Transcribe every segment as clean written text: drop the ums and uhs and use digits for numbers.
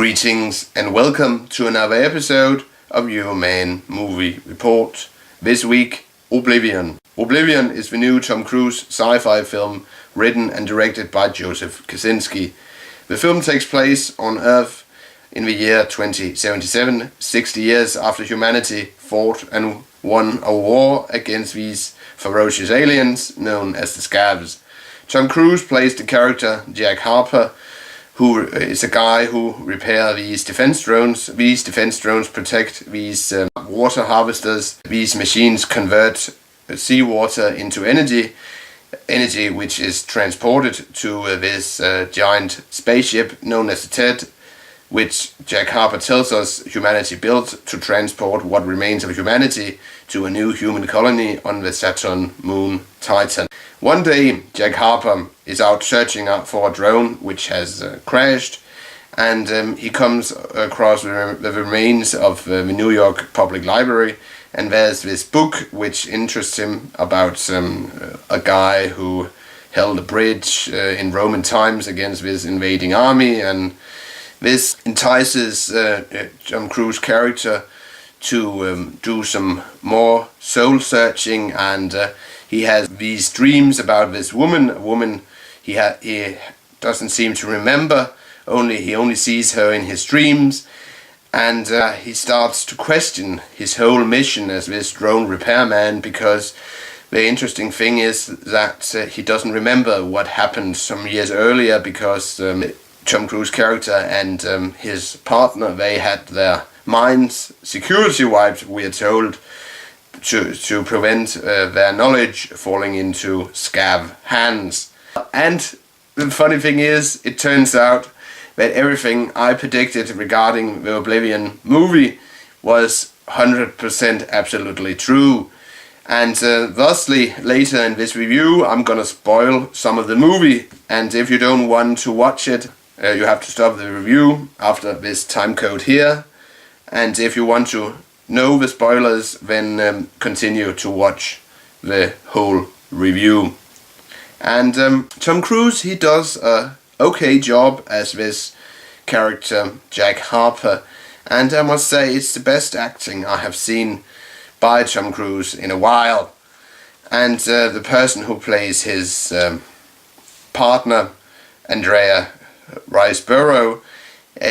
Greetings and welcome to another episode of Euroman Movie Report. This week, Oblivion. Oblivion is the new Tom Cruise sci-fi film written and directed by Joseph Kosinski. The film takes place on Earth in the year 2077, 60 years after humanity fought and won a war against these ferocious aliens known as the Scavs. Tom Cruise plays the character Jack Harper, who is a guy who repairs these defense drones. These defense drones protect these water harvesters. These machines convert seawater into energy which is transported to this giant spaceship known as the TED, which Jack Harper tells us humanity built to transport what remains of humanity to a new human colony on the Saturn moon Titan. One day, Jack Harper is out searching out for a drone which has crashed, and he comes across the remains of the New York Public Library, and there's this book which interests him about a guy who held a bridge in Roman times against this invading army, and this entices Tom Cruise character to do some more soul searching, and he has these dreams about this woman, a woman he doesn't seem to remember, he only sees her in his dreams, and he starts to question his whole mission as this drone repairman, because the interesting thing is that he doesn't remember what happened some years earlier, because Tom Cruise character and his partner, they had their minds security wiped, we are told, to prevent their knowledge falling into Scav hands. And the funny thing is, it turns out that everything I predicted regarding the Oblivion movie was 100% absolutely true. And thusly, later in this review, I'm gonna spoil some of the movie, and if you don't want to watch it, you have to stop the review after this time code here, and if you want to know the spoilers, then continue to watch the whole review. And Tom Cruise, he does a okay job as this character Jack Harper, and I must say it's the best acting I have seen by Tom Cruise in a while. And the person who plays his partner, Andrea Riseborough,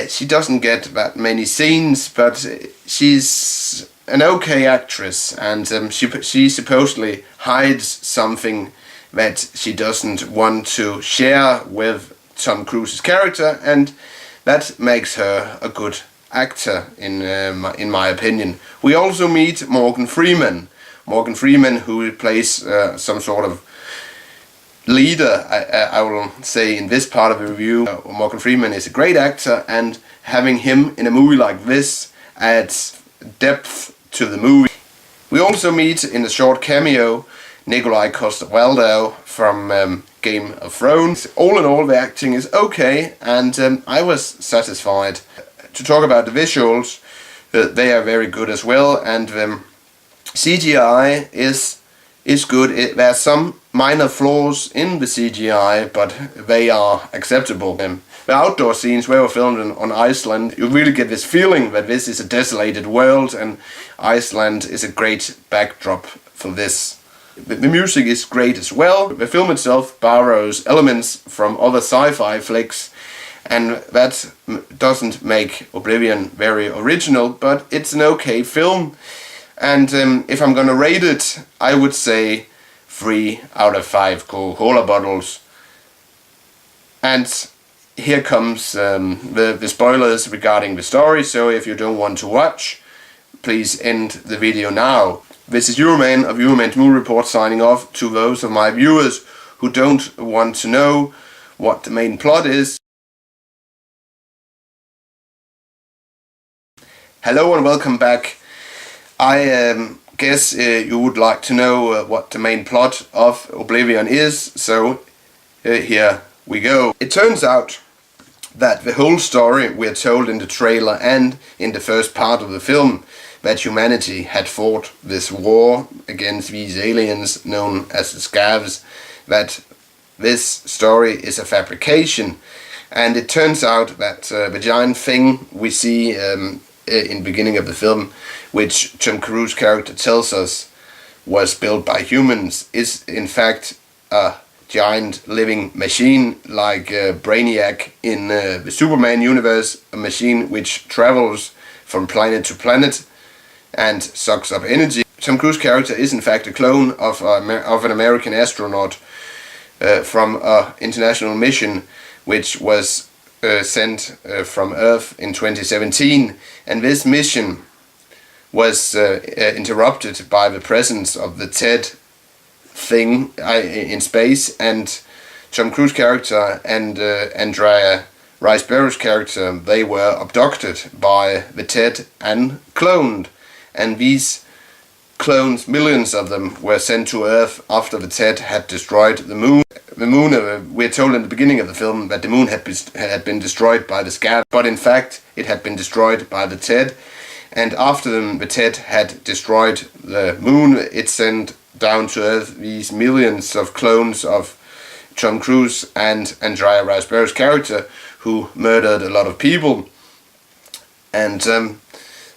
she doesn't get that many scenes, but she's an okay actress, and she supposedly hides something that she doesn't want to share with Tom Cruise's character, and that makes her a good actor in my opinion. We also meet Morgan Freeman, who plays some sort of leader, I will say, in this part of the review. Morgan Freeman is a great actor, and having him in a movie like this adds depth to the movie. We also meet in a short cameo Nikolai Coster-Waldau from Game of Thrones. All in all, the acting is okay, and I was satisfied. To talk about the visuals, they are very good as well, and CGI is good. There are some minor flaws in the CGI, but they are acceptable. The outdoor scenes were filmed on Iceland. You really get this feeling that this is a desolated world, and Iceland is a great backdrop for this. The music is great as well. The film itself borrows elements from other sci-fi flicks, and that doesn't make Oblivion very original, but it's an okay film. And if I'm gonna rate it, I would say 3 out of 5 Coca-Cola bottles. And here comes the spoilers regarding the story, so if you don't want to watch, please end the video now. This is Euroman of Euroman's Movie Report signing off to those of my viewers who don't want to know what the main plot is. Hello and welcome back. I guess you would like to know what the main plot of Oblivion is, so here we go. It turns out that the whole story we're told in the trailer and in the first part of the film, that humanity had fought this war against these aliens known as the Scavs, that this story is a fabrication, And it turns out that the giant thing we see in the beginning of the film, which Tom Cruise's character tells us was built by humans, is in fact a giant living machine like Brainiac in the Superman universe, a machine which travels from planet to planet and sucks up energy. Tom Cruise's character is in fact a clone of an American astronaut from an international mission which was sent from Earth in 2017, and this mission was interrupted by the presence of the TED thing in space, and Tom Cruise's character and Andrea Riseborough's character, they were abducted by the TED and cloned, and these clones, millions of them, were sent to Earth after the TED had destroyed the moon. The moon, we're told in the beginning of the film that the moon had been destroyed by the scav, but in fact it had been destroyed by the TED. And after the TED had destroyed the moon, it sent down to Earth these millions of clones of Tom Cruise and Andrea Riseborough's character, who murdered a lot of people. And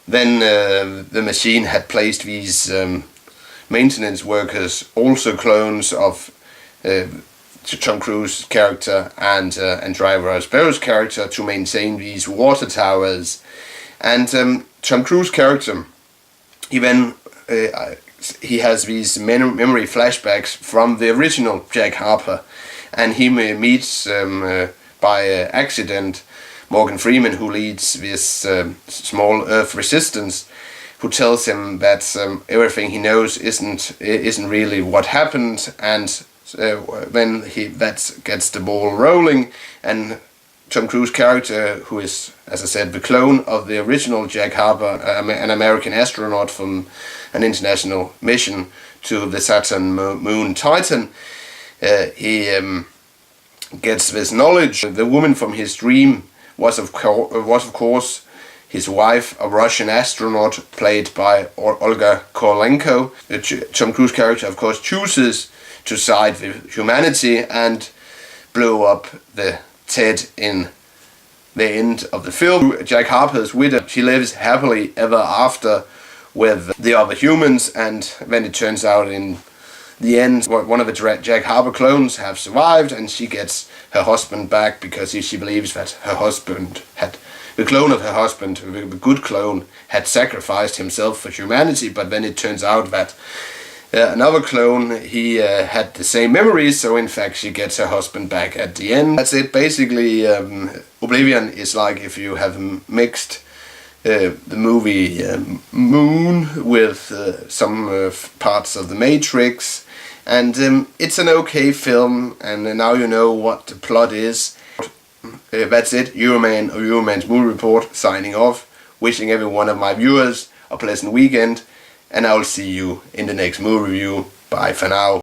then the machine had placed these maintenance workers, also clones of Tom Cruise's character and Andrea Riseborough's character, to maintain these water towers. And Tom Cruise's character, he has these memory flashbacks from the original Jack Harper, and he meets by accident Morgan Freeman, who leads this small Earth resistance, who tells him that everything he knows isn't really what happened, and then that gets the ball rolling, and Tom Cruise's character, who is, as I said, the clone of the original Jack Harper, an American astronaut from an international mission to the Saturn moon Titan, he gets this knowledge. The woman from his dream was of course his wife, a Russian astronaut played by Olga Kolenko. Tom Cruise's character, of course, chooses to side with humanity and blow up the TED in the end of the film. Jack Harper's widow, she lives happily ever after with the other humans, and then it turns out in the end one of the Jack Harper clones have survived, and she gets her husband back because she believes that her husband had, the clone of her husband, the good clone, had sacrificed himself for humanity. But then it turns out that another clone, he had the same memories, so in fact she gets her husband back at the end. That's it. Basically, Oblivion is like if you have mixed the movie Moon with some parts of The Matrix, and it's an okay film, and now you know what the plot is. That's it. Euroman or Euroman's Movie Report signing off, wishing every one of my viewers a pleasant weekend, and I'll see you in the next movie review. Bye for now.